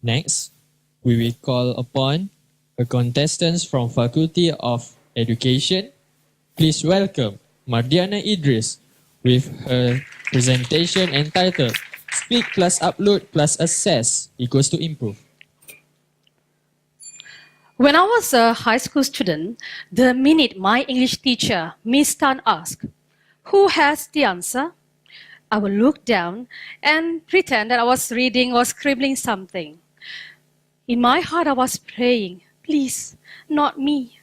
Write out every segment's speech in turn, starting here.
Next, we will call upon a contestant from Faculty of Education. Please welcome Mardiana Idris with her presentation entitled Speak plus Upload plus Assess equals to Improve. When I was a high school student, the minute my English teacher, Miss Tan, asked, "Who has the answer?" I would look down and pretend that I was reading or scribbling something. In my heart, I was praying, "Please, not me."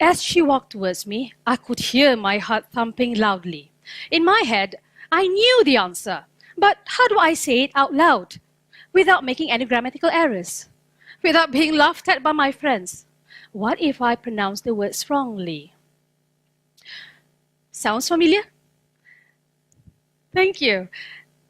As she walked towards me, I could hear my heart thumping loudly. In my head, I knew the answer, but how do I say it out loud without making any grammatical errors? Without being laughed at by my friends? What if I pronounce the words wrongly? Sounds familiar? Thank you.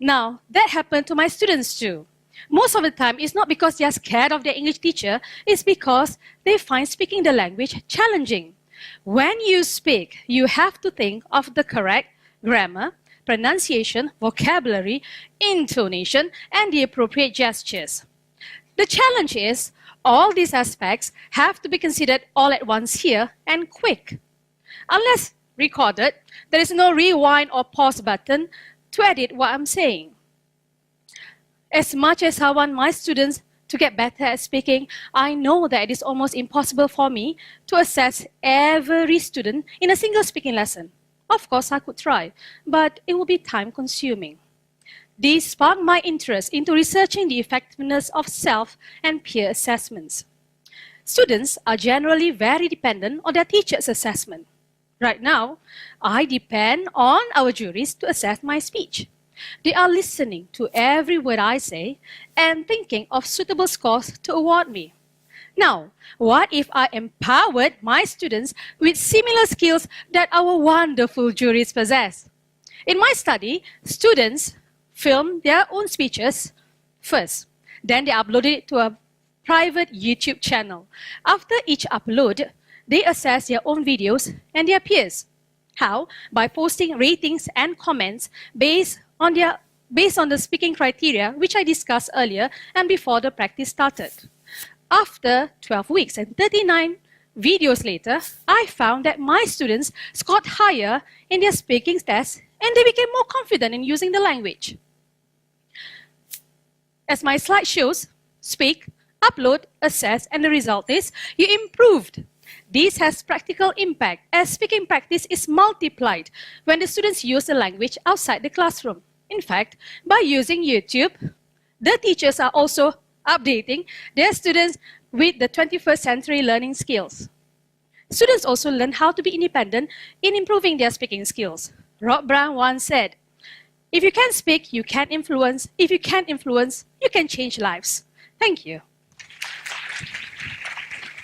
Now, that happened to my students too. Most of the time, it's not because they are scared of their English teacher, it's because they find speaking the language challenging. When you speak, you have to think of the correct grammar, pronunciation, vocabulary, intonation, and the appropriate gestures. The challenge is, all these aspects have to be considered all at once here and quick. Unless recorded, there is no rewind or pause button to edit what I'm saying. As much as I want my students to get better at speaking, I know that it is almost impossible for me to assess every student in a single speaking lesson. Of course, I could try, but it would be time-consuming. This sparked my interest into researching the effectiveness of self and peer assessments. Students are generally very dependent on their teacher's assessment. Right now, I depend on our juries to assess my speech. They are listening to every word I say and thinking of suitable scores to award me. Now, what if I empowered my students with similar skills that our wonderful juries possess? In my study, students film their own speeches first. Then they upload it to a private YouTube channel. After each upload, they assess their own videos and their peers. How? By posting ratings and comments based on the speaking criteria, which I discussed earlier and before the practice started. After 12 weeks and 39 videos later, I found that my students scored higher in their speaking tests and they became more confident in using the language. As my slide shows, speak, upload, assess, and the result is you improved. This has practical impact as speaking practice is multiplied when the students use the language outside the classroom. In fact, by using YouTube, the teachers are also updating their students with the 21st century learning skills. Students also learn how to be independent in improving their speaking skills. Rob Brown once said, "If you can speak, you can influence. If you can influence, you can change lives." Thank you.